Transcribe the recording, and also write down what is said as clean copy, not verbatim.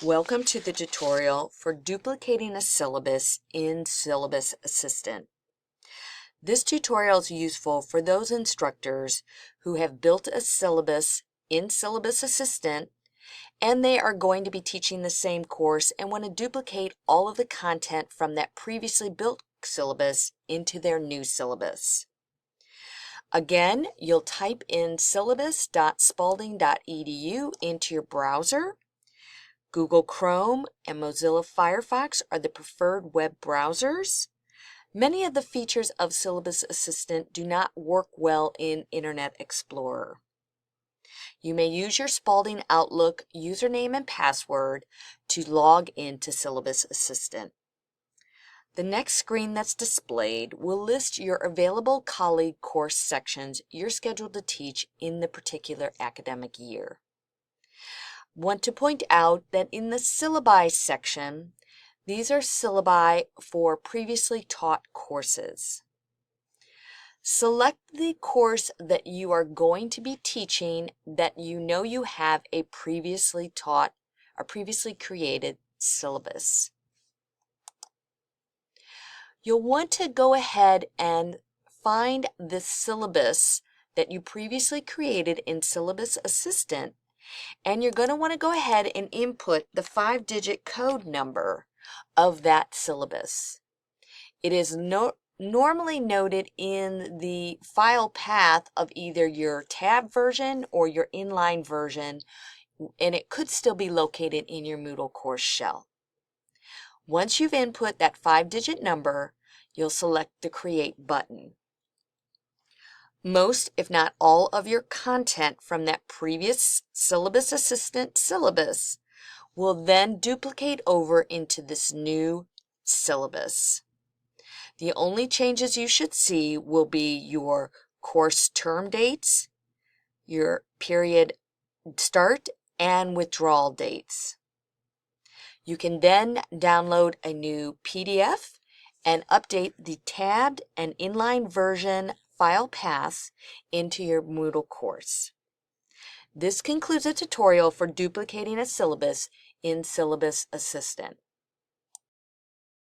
Welcome to the tutorial for duplicating a syllabus in Syllabus Assistant. This tutorial is useful for those instructors who have built a syllabus in Syllabus Assistant and they are going to be teaching the same course and want to duplicate all of the content from that previously built syllabus into their new syllabus. Again, you'll type in syllabus.spalding.edu into your browser. Google Chrome and Mozilla Firefox are the preferred web browsers. Many of the features of Syllabus Assistant do not work well in Internet Explorer. You may use your Spalding Outlook username and password to log into Syllabus Assistant. The next screen that's displayed will list your available colleague course sections you're scheduled to teach in the particular academic year. Want to point out that in the syllabi section, these are syllabi for previously taught courses. Select the course that you are going to be teaching that you know you have a previously taught or previously created syllabus. You'll want to go ahead and find the syllabus that you previously created in Syllabus Assistant, and you're going to want to go ahead and input the 5-digit code number of that syllabus. It is normally noted in the file path of either your tab version or your inline version, and it could still be located in your Moodle course shell. Once you've input that 5-digit number, you'll select the Create button. Most, if not all, of your content from that previous Syllabus Assistant syllabus will then duplicate over into this new syllabus. The only changes you should see will be your course term dates, your period start and withdrawal dates. You can then download a new PDF and update the tabbed and inline version file paths into your Moodle course. This concludes a tutorial for duplicating a syllabus in Syllabus Assistant.